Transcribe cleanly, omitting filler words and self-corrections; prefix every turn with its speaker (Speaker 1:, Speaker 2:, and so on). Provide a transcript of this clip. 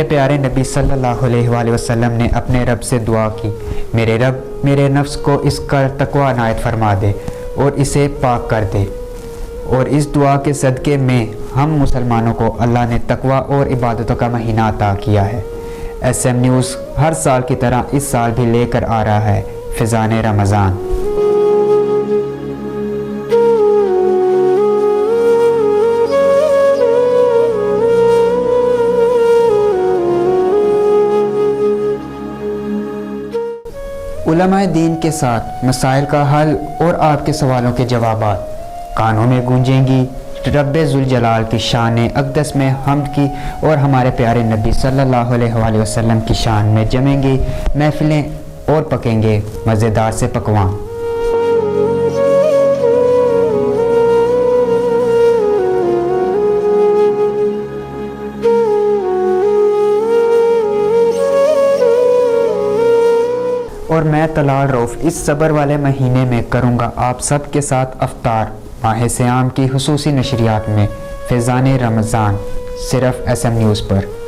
Speaker 1: मेरे प्यारे नबी सल्लल्लाहु अलैहि वसल्लम ने अपने रब से दुआ की, मेरे रब मेरे नफ्स को इसका तकवा अनायत फरमा दे और इसे पाक कर दे। और इस दुआ के सदक़े में हम मुसलमानों को अल्लाह ने तकवा और इबादतों का महीना अता किया है। SM न्यूज़ हर साल की तरह इस साल भी लेकर आ रहा है फ़िज़ान रमज़ान। उलमाए दीन के साथ मसाइल का हल और आपके सवालों के जवाबात कानों में गूंजेंगी। रब्बे ज़ुल जलाल की शान अक़दस में हम्द की और हमारे प्यारे नबी सल्लल्लाहु अलैहि वसल्लम की शान में जमेंगी महफ़िलें और पकेंगे मज़ेदार से पकवान। और मैं तलाल रऊफ़ इस सब्र वाले महीने में करूँगा आप सब के साथ अफ्तार माह सियाम की खुसूसी नशरियात में फ़िज़ान रमज़ान सिर्फ़ SM न्यूज़ पर।